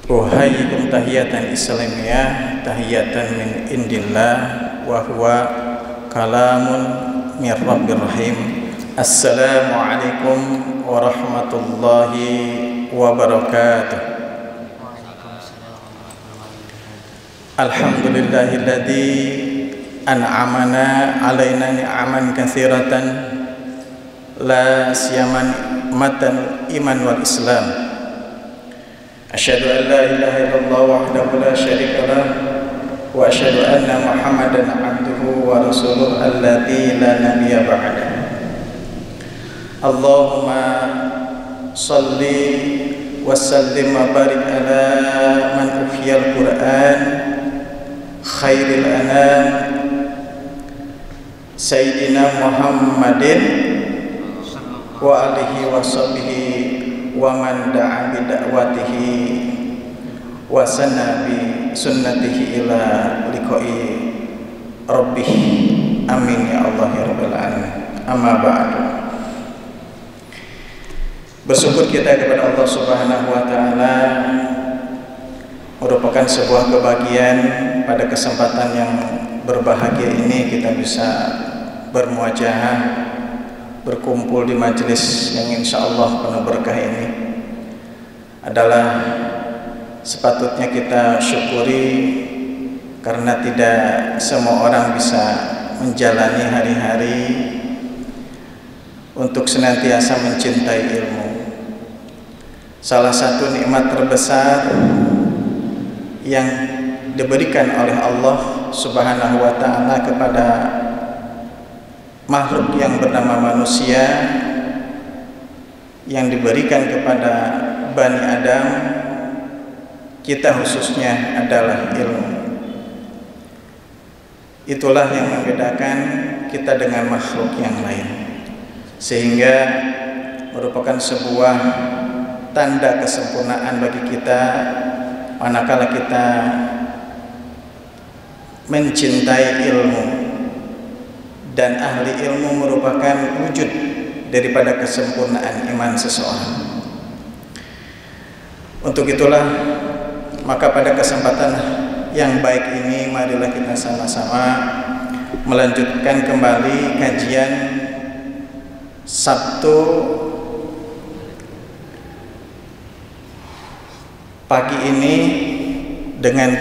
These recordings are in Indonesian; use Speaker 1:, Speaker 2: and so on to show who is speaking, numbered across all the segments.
Speaker 1: Uhayyikum tahiyatan islamiyah, tahiyatan min indillah, wa huwa kalamun min rabbir rahim. Assalamualaikum warahmatullahi wabarakatuh. Alhamdulillahilladzi an'amana alaina ni'aman katsiratan la siyaman matan iman wal islam. Asyhadu an la ilaha illallah wahdahu la syarika lah wa asyhadu anna Muhammadan abduhu wa rasuluhu alladzi la nabiyya ba'dahu. Allahumma shalli wa sallim wa barik ala man ukhiyal Qur'an khairil anam sayyidina Muhammadin wa alihi wa sahbihi wa man da'a bi da'watihi wa sanna bi sunnatihi ila liqa'i rabbih. Amin ya Allah ya rabbal alamin. Amma ba'du. Bersyukur kita kepada Allah Subhanahu wa taala, merupakan sebuah kebahagiaan pada kesempatan yang berbahagia ini kita bisa bermuajahah, berkumpul di majelis yang insya Allah penuh berkah ini. Adalah sepatutnya kita syukuri, karena tidak semua orang bisa menjalani hari-hari untuk senantiasa mencintai ilmu. Salah satu nikmat terbesar yang diberikan oleh Allah Subhanahu wa taala kepada makhluk yang bernama manusia, yang diberikan kepada Bani Adam, kita khususnya, adalah ilmu. Itulah yang membedakan kita dengan makhluk yang lain, sehingga merupakan sebuah tanda kesempurnaan bagi kita manakala kita mencintai ilmu. Dan ahli ilmu merupakan wujud daripada kesempurnaan iman seseorang. Untuk itulah, maka pada kesempatan yang baik ini, marilah kita sama-sama melanjutkan kembali kajian Sabtu pagi ini dengan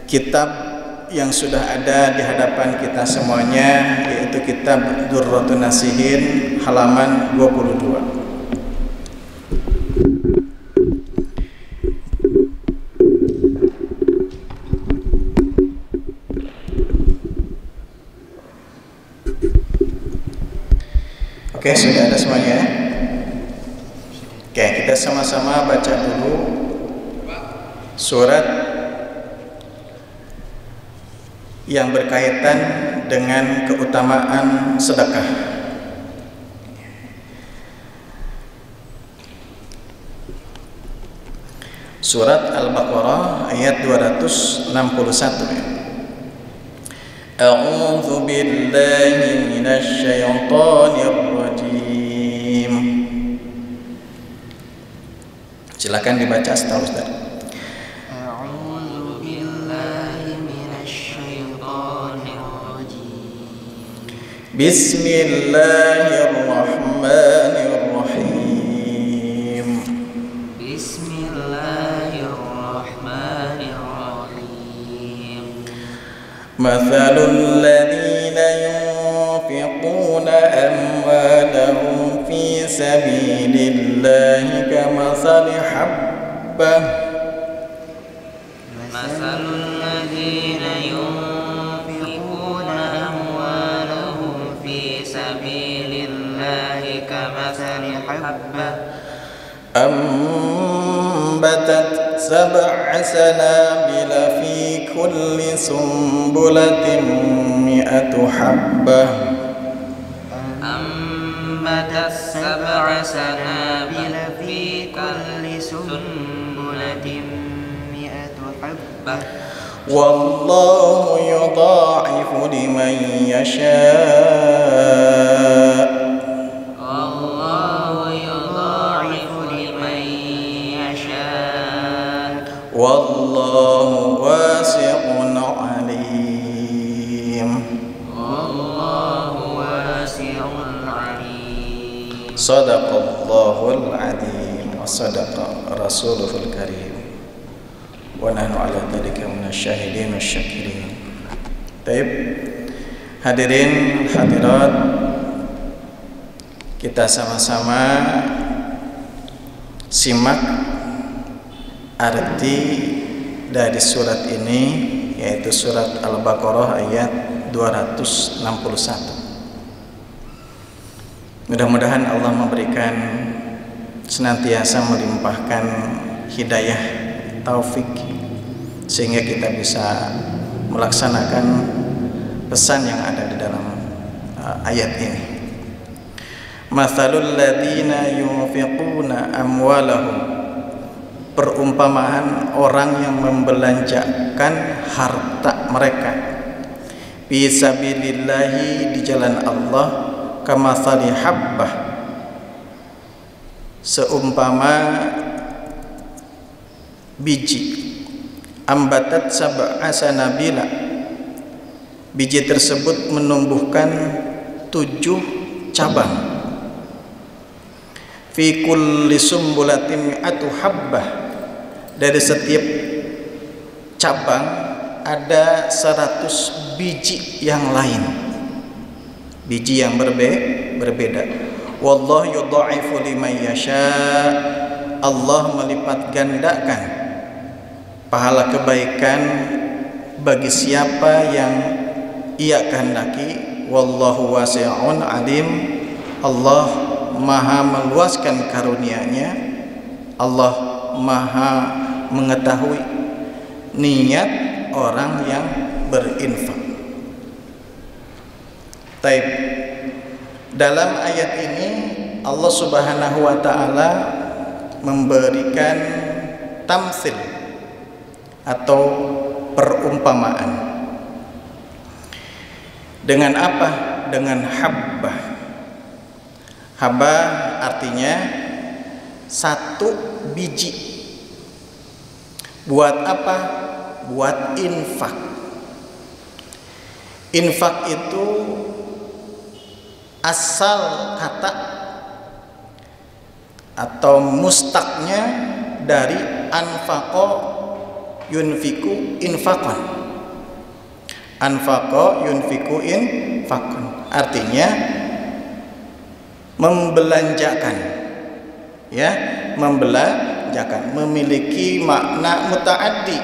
Speaker 1: kitab yang sudah ada di hadapan kita semuanya, yaitu kitab Durratun Nasihin halaman 22. Oke, sudah ada semuanya? Oke, kita sama-sama baca dulu surat yang berkaitan dengan keutamaan sedekah. Surat Al-Baqarah ayat 261. A'udzu billahi minasy syaithanir rajim. Silakan dibaca setelah Ustaz. Bismillahirrahmanirrahim.
Speaker 2: Bismillahirrahmanirrahim.
Speaker 1: Mathalul ladzina yunfiquna amwalahum fi sabilillahi kamathali habbah.
Speaker 2: Masalul ladzina yunfiquna amwalahum fi sabilillahi kamathali habbah
Speaker 1: ambatat sab'a sanabila fi kulli sumbulatin mi'atu habbah.
Speaker 2: ambatat sab'a sanabila fi kulli sumbulatin mi'atu habbah
Speaker 1: Wallahu yudha'ifu liman yasha'.
Speaker 2: Wallahu
Speaker 1: wallahu wasi'un alim.
Speaker 2: Wallahu wasi'un alim.
Speaker 1: Sadaqallahul azim wa sadaqa rasuluhul karim wa nahnu ala dzalika minasyahidin wasyakirin. Baik, hadirin hadirat, kita sama-sama simak arti dari surat ini, yaitu surat Al-Baqarah ayat 261. Mudah-mudahan Allah memberikan senantiasa melimpahkan hidayah, taufik, sehingga kita bisa melaksanakan pesan yang ada di dalam ayat ini. Mathalul ladzina yunfiquna amwalahum, perumpamaan orang yang membelanjakan harta mereka fi sabilillahi, di jalan Allah, kamathali habbah, seumpama biji, ambatat sab'a sanabila, biji tersebut menumbuhkan 7 cabang, fi kulli sumbulatin mi'atu habbah, dari setiap cabang ada 100 biji yang lain, biji yang berbeda. Wallahu yudha'ifu liman yasha, Allah melipat gandakan pahala kebaikan bagi siapa yang Ia kehendaki. Wallahu wasi'un alim, Allah maha meluaskan karunia-Nya, Allah maha mengetahui niat orang yang berinfak. Taib. Dalam ayat ini Allah Subhanahu wa taala memberikan tamtsil atau perumpamaan. Dengan apa? Dengan habbah. Habbah artinya 1 biji. Buat apa? Buat infak. Infak itu asal kata atau mustaknya dari anfaqo yunfiku infaqan. Anfaqo yunfiku infaqan artinya membelanjakan, ya, membelanjakan, memiliki makna mutaaddi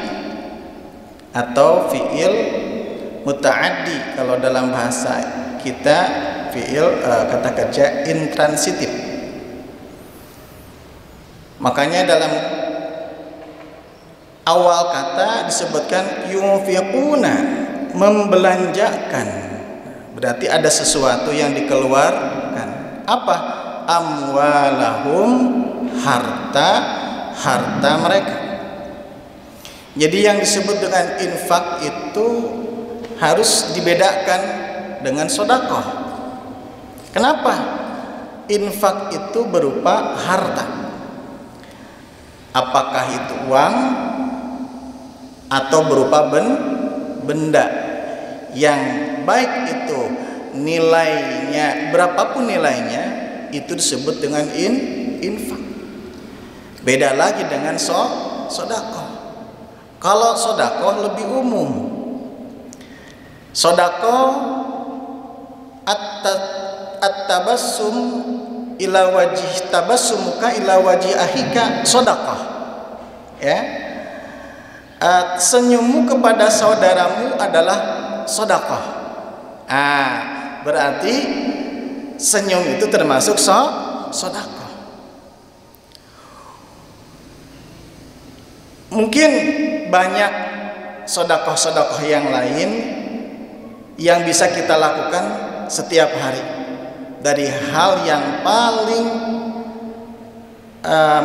Speaker 1: atau fiil mutaaddi. Kalau dalam bahasa kita fiil kata kerja intransitif. Makanya dalam awal kata disebutkan yunfiquna, membelanjakan, berarti ada sesuatu yang dikeluarkan. Apa? Amwalahum, harta mereka. Jadi yang disebut dengan infak itu harus dibedakan dengan sedekah. Kenapa? Infak itu berupa harta. Apakah itu uang atau berupa benda yang baik itu nilainya, berapapun nilainya, itu disebut dengan infak. Beda lagi dengan sedekah. Kalau sedekah lebih umum. Sedekah at-tabassum ila wajih, tabassumuka ila wajih ahika sedekah. Ya. Senyummu kepada saudaramu adalah sedekah. Berarti senyum itu termasuk sedekah. Mungkin banyak sedekah-sedekah yang lain yang bisa kita lakukan setiap hari, dari hal yang paling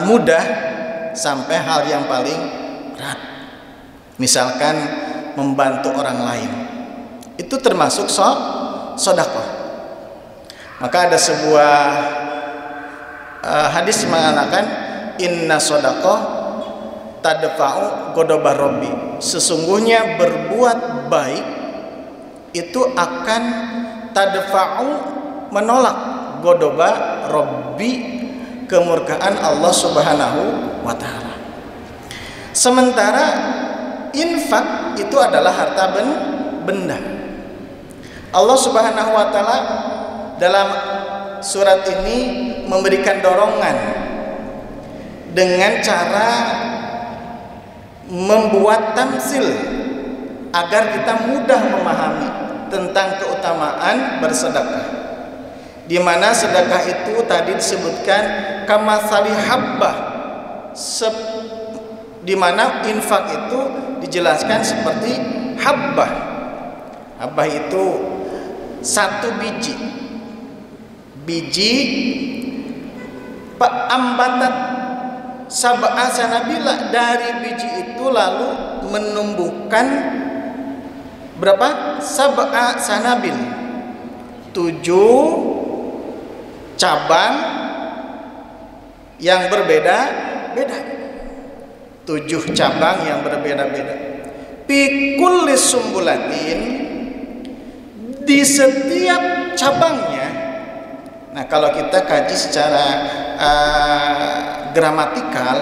Speaker 1: mudah sampai hal yang paling berat. Misalkan membantu orang lain, itu termasuk sedekah. Maka ada sebuah hadis mengatakan inna sedekah tadfa'u ghadaba rabbi, sesungguhnya berbuat baik itu akan tadfa'u, menolak, ghadaba rabbi, kemurkaan Allah Subhanahu wa taala. Sementara infak itu adalah harta benda. Allah Subhanahu wa taala dalam surat ini memberikan dorongan dengan cara membuat tamsil agar kita mudah memahami tentang keutamaan bersedekah, di mana sedekah itu tadi disebutkan kamatsali habbah, di mana infak itu dijelaskan seperti habbah. Habbah itu satu biji ambatat sab'a sanabila, dari biji itu lalu menumbuhkan berapa? Sab'a sanabil, 7 cabang yang berbeda-beda. 7 cabang yang berbeda-beda. Fi kulli sumbulatin, di setiap cabangnya. Nah, kalau kita kaji secara gramatikal,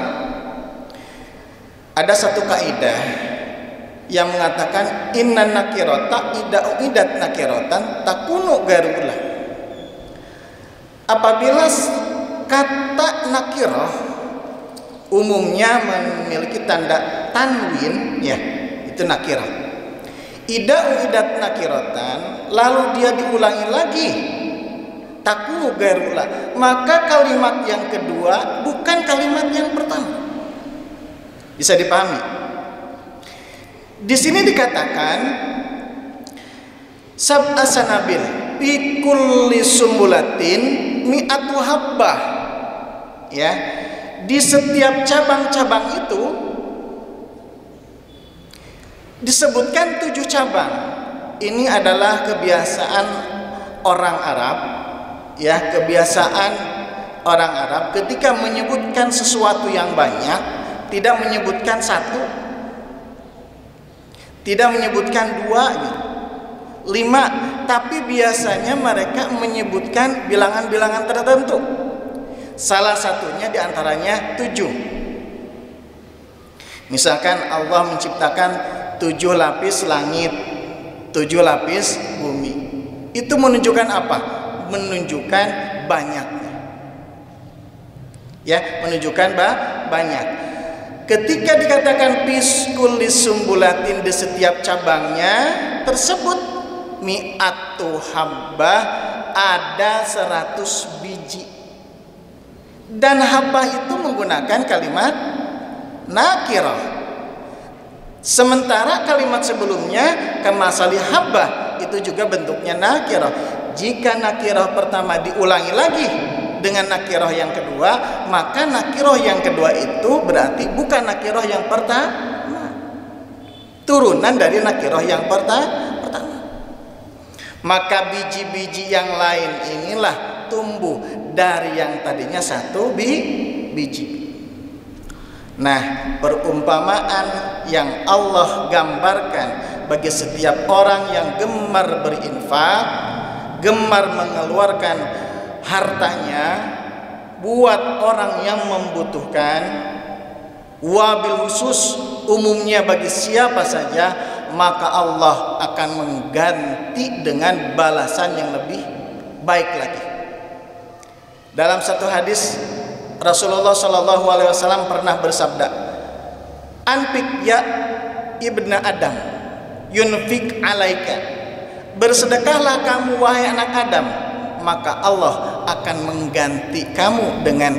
Speaker 1: ada satu kaidah yang mengatakan inna nakirata idza uidat nakiratan takunu garulah. Apabila kata nakirah umumnya memiliki tanda tanwin, ya, itu nakirah. Idza uidat nakiratan, lalu dia diulangi lagi, takunu garulah, maka kalimat yang kedua bukan kalimat yang pertama. Bisa dipahami? Di sini dikatakan sab'a sanabil fi kulli sumbulatin mi'atu habbah, ya, di setiap cabang-cabang itu disebutkan 7 cabang. Ini adalah kebiasaan orang Arab, ya, kebiasaan orang Arab ketika menyebutkan sesuatu yang banyak, tidak menyebutkan 1, tidak menyebutkan 2, 5, tapi biasanya mereka menyebutkan bilangan-bilangan tertentu. Salah satunya diantaranya 7. Misalkan Allah menciptakan 7 lapis langit, 7 lapis bumi. Itu menunjukkan apa? Menunjukkan banyaknya, ya, menunjukkan banyak. Ketika dikatakan piskulis sumbulatin, di setiap cabangnya tersebut mi'atu habbah, ada 100 biji. Dan habbah itu menggunakan kalimat nakirah. Sementara kalimat sebelumnya kamasali habbah itu juga bentuknya nakirah. Jika nakirah pertama diulangi lagi dengan nakirah yang kedua, maka nakirah yang kedua itu berarti bukan nakirah yang pertama, turunan dari nakirah yang pertama. Maka biji-biji yang lain inilah tumbuh dari yang tadinya 1 biji. Nah, perumpamaan yang Allah gambarkan bagi setiap orang yang gemar berinfak, gemar mengeluarkan hartanya buat orang yang membutuhkan, wabil khusus umumnya bagi siapa saja, maka Allah akan mengganti dengan balasan yang lebih baik lagi. Dalam satu hadis Rasulullah SAW pernah bersabda, "Anfik ya ibna Adam, yunfik alaika." Bersedekahlah kamu wahai anak Adam, maka Allah akan mengganti kamu dengan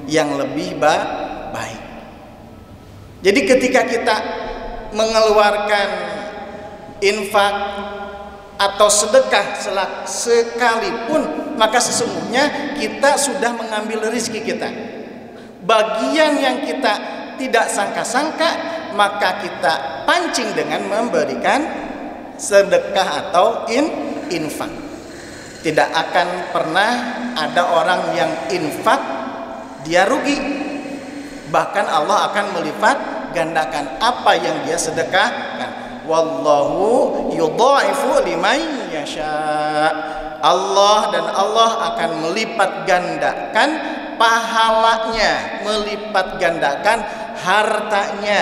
Speaker 1: yang lebih baik. Jadi ketika kita mengeluarkan infak atau sedekah sekalipun, maka sesungguhnya kita sudah mengambil rezeki kita. Bagian yang kita tidak sangka-sangka, maka kita pancing dengan memberikan sedekah atau infak. Tidak akan pernah ada orang yang infak dia rugi. Bahkan Allah akan melipat gandakan apa yang dia sedekahkan. Wallahu yudha'ifu liman yasha. Allah dan Allah akan melipat gandakan pahalanya, melipat gandakan hartanya,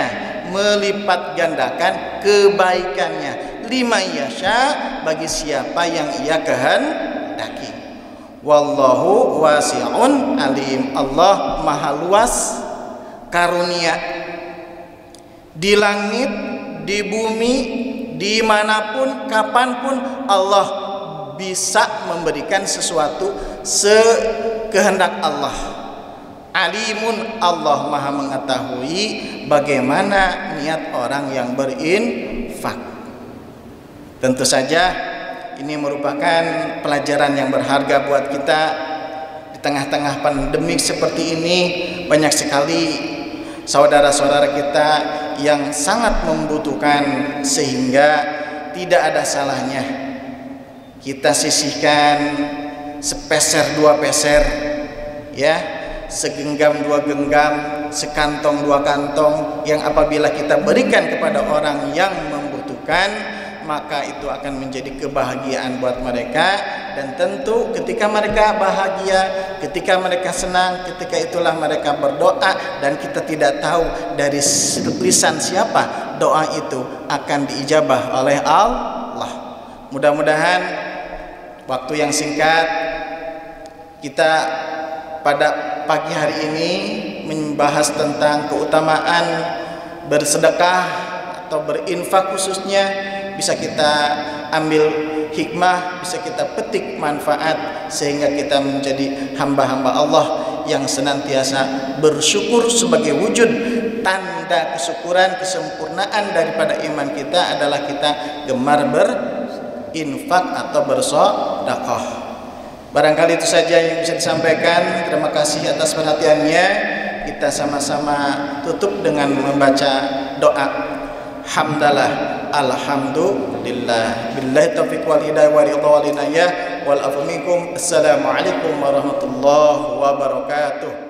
Speaker 1: melipat gandakan kebaikannya. Liman yasha, bagi siapa yang ia kehendaki. Wallahu wasi'un alim. Allah maha luas karunia di langit, di bumi, dimanapun, kapanpun Allah bisa memberikan sesuatu sekehendak Allah. Alimun, Allah maha mengetahui bagaimana niat orang yang berinfak. Tentu saja ini merupakan pelajaran yang berharga buat kita. Di tengah-tengah pandemik seperti ini, banyak sekali saudara-saudara kita yang sangat membutuhkan, sehingga tidak ada salahnya kita sisihkan sepeser dua peser, ya, segenggam dua genggam, sekantong dua kantong, yang apabila kita berikan kepada orang yang membutuhkan, maka itu akan menjadi kebahagiaan buat mereka. Dan tentu ketika mereka bahagia, ketika mereka senang, ketika itulah mereka berdoa, dan kita tidak tahu dari lisan siapa doa itu akan diijabah oleh Allah. Mudah-mudahan waktu yang singkat kita pada pagi hari ini membahas tentang keutamaan bersedekah atau berinfak khususnya, bisa kita ambil hikmah, bisa kita petik manfaat, sehingga kita menjadi hamba-hamba Allah yang senantiasa bersyukur. Sebagai wujud tanda kesyukuran, kesempurnaan daripada iman kita adalah kita gemar berinfak atau bersedekah. Barangkali itu saja yang bisa disampaikan. Terima kasih atas perhatiannya. Kita sama-sama tutup dengan membaca doa. Hamdalah, alhamdulillah, billahi taufiq wal hidayah wa ridha wal inayah wal afu minkum. Assalamualaikum warahmatullahi wabarakatuh.